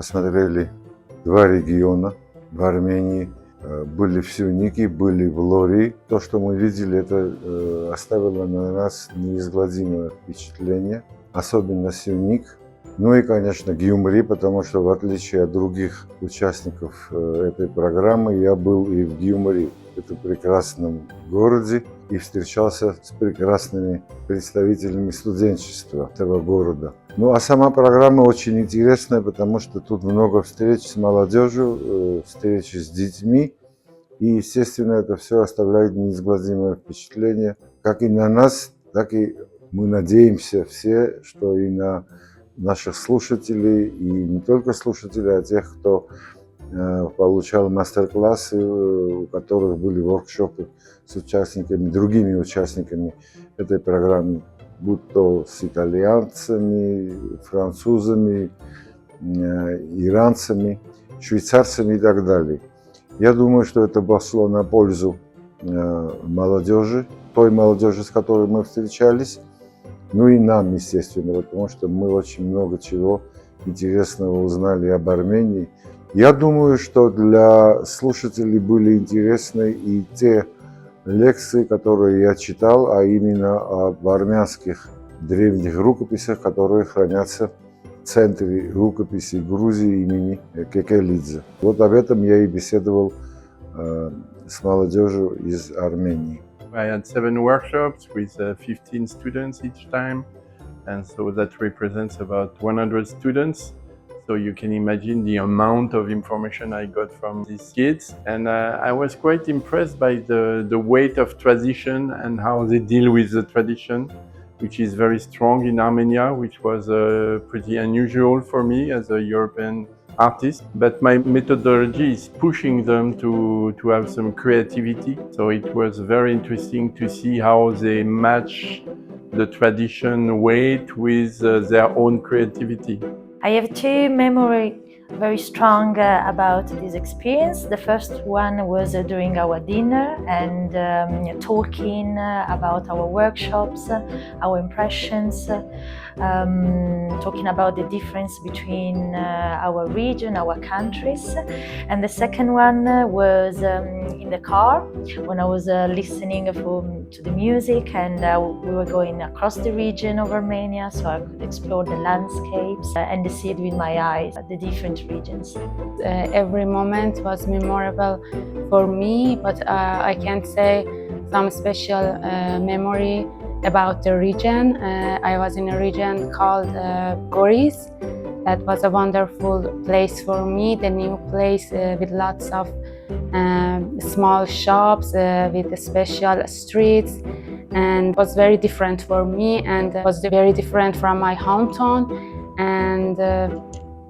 посмотрели два региона в Армении. Были в Сюнике, были в Лори. То, что мы видели, это оставило на нас неизгладимое впечатление. Особенно Сюник. Ну и, конечно, Гюмри, потому что, в отличие от других участников этой программы, я был и в Гюмри, это прекрасном городе, и встречался с прекрасными представителями студенчества этого города. Ну а сама программа очень интересная, потому что тут много встреч с молодежью, встречи с детьми, и, естественно, это все оставляет неизгладимое впечатление, как и на нас, так и мы надеемся все, что и на наших слушателей, и не только слушателей, а тех, кто получал мастер-классы, у которых были воркшопы с участниками, другими участниками этой программы, будь то с итальянцами, французами, иранцами, швейцарцами и так далее. Я думаю, что это пошло на пользу молодежи, той молодежи, с которой мы встречались, ну и нам, естественно, потому что мы очень много чего интересного узнали об Армении. Я думаю, что для слушателей были интересны и те лекции, которые я читал, а именно об армянских древних рукописях, которые хранятся в центре рукописей Грузии имени Кекелидзе. Вот об этом я и беседовал с молодежью из Армении. I had 7 workshops with 15 students each time, and so that represents about 100 students. So you can imagine the amount of information I got from these kids. And I was quite impressed by the weight of tradition and how they deal with the tradition, which is very strong in Armenia, which was pretty unusual for me as a European artist. But my methodology is pushing them to have some creativity. So it was very interesting to see how they match the tradition weight with their own creativity. I have two memories very strong about this experience. The first one was during our dinner and talking about our workshops, our impressions, talking about the difference between our region, our countries. And the second one was in the car when I was listening to the music, and we were going across the region of Armenia, so I could explore the landscapes and see it with my eyes, the different regions. Every moment was memorable for me, but I can't say some special memory about the region. I was in a region called Goriss. That was a wonderful place for me, the new place with lots of small shops with special streets, and was very different for me and was very different from my hometown. And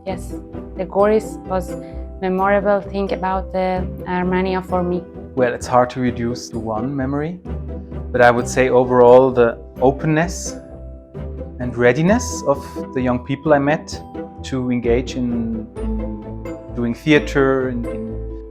yes, the Goriss was memorable thing about Armenia for me. Well, it's hard to reduce to one memory, but I would say overall the openness and readiness of the young people I met to engage in doing theater, in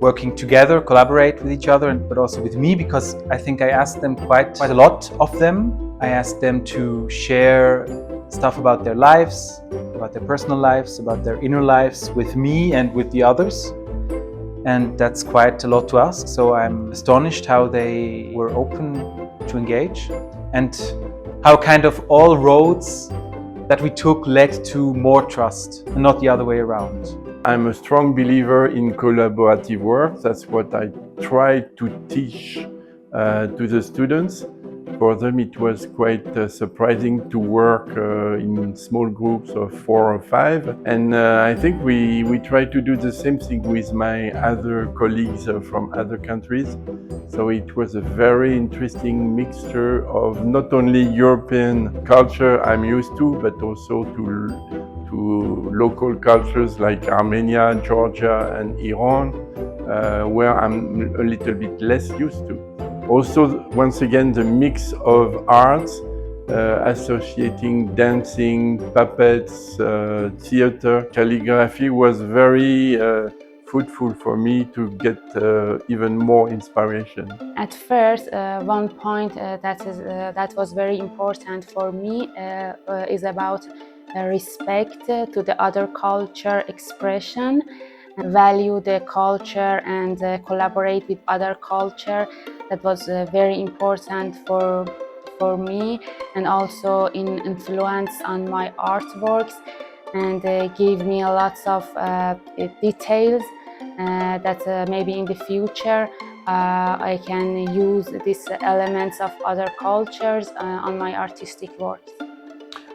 working together, collaborate with each other, but also with me, because I think I asked them quite a lot of them. I asked them to share stuff about their lives, about their personal lives, about their inner lives with me and with the others. And that's quite a lot to ask. So I'm astonished how they were open to engage and how kind of all roads that we took led to more trust and not the other way around. I'm a strong believer in collaborative work. That's what I try to teach to the students. For them, it was quite surprising to work in small groups of 4 or 5. And I think we try to do the same thing with my other colleagues from other countries. So it was a very interesting mixture of not only European culture I'm used to, but also to local cultures like Armenia, Georgia, and Iran, where I'm a little bit less used to. Also, once again, the mix of arts, associating dancing, puppets, theater, calligraphy was very fruitful for me to get even more inspiration. At first, one point that was very important for me is about respect to the other culture expression, value the culture and collaborate with other culture. That was very important for me, and also in influence on my artworks, and give me lots of details that maybe in the future I can use these elements of other cultures on my artistic works.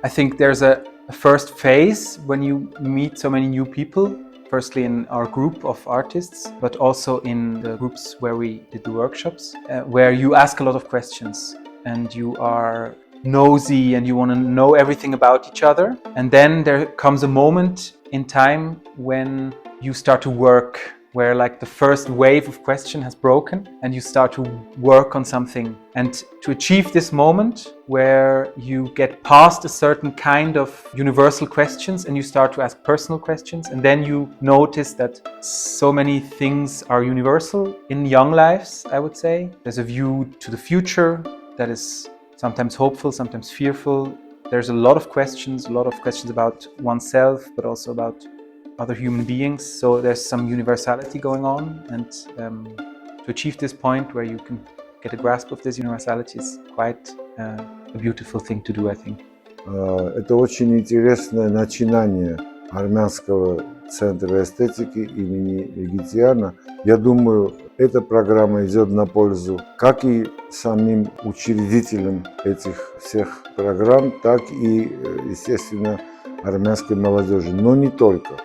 I think there's a first phase when you meet so many new people. Firstly in our group of artists, but also in the groups where we did the workshops, where you ask a lot of questions and you are nosy and you want to know everything about each other. And then there comes a moment in time when you start to work, where like the first wave of question has broken and you start to work on something. And to achieve this moment where you get past a certain kind of universal questions and you start to ask personal questions, and then you notice that so many things are universal in young lives, I would say. There's a view to the future that is sometimes hopeful, sometimes fearful. There's a lot of questions about oneself, but also about other human beings. So there's some universality going on, and to achieve this point where you can get a grasp of this universality is quite a beautiful thing to do, I think. Это очень интересное начинание армянского центра эстетики имени Егитиана. Я думаю, эта программа идет на пользу как и самим учредителям этих всех программ, так и, естественно, армянской молодежи, но не только.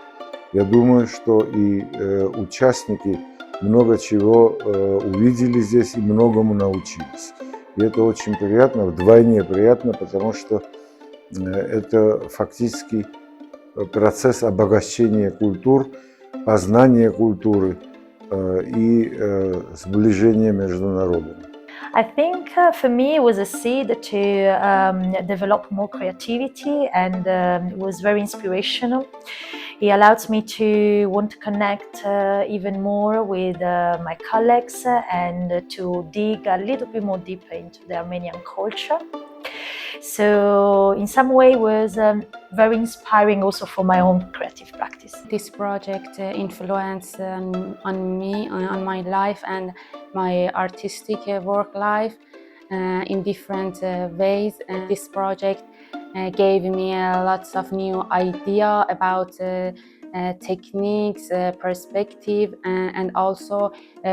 Я думаю, что и участники много чего увидели здесь и многому научились. И это очень приятно, вдвойне приятно, потому что это фактически процесс обогащения культур, познания культуры и сближения между народами. I think for me it was a seed to develop more creativity, and it was very inspirational. It allowed me to want to connect even more with my colleagues and to dig a little bit more deeper into the Armenian culture. So in some way it was very inspiring also for my own creative practice. This project influenced on me, on my life and my artistic work life in different ways. And this project gave me lots of new idea about techniques, perspective, and also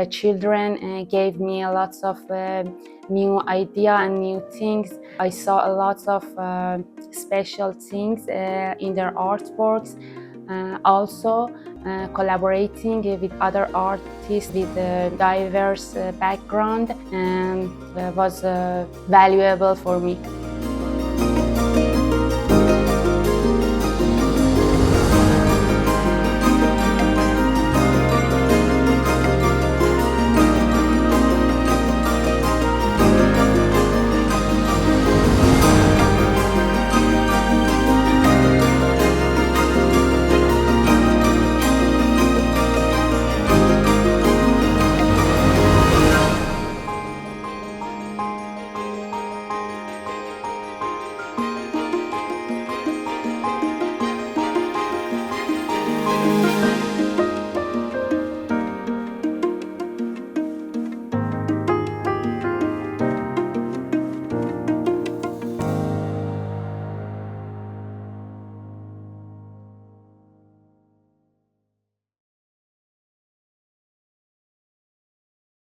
children gave me lots of new idea and new things. I saw a lot of special things in their artworks. Also collaborating with other artists with diverse background was valuable for me.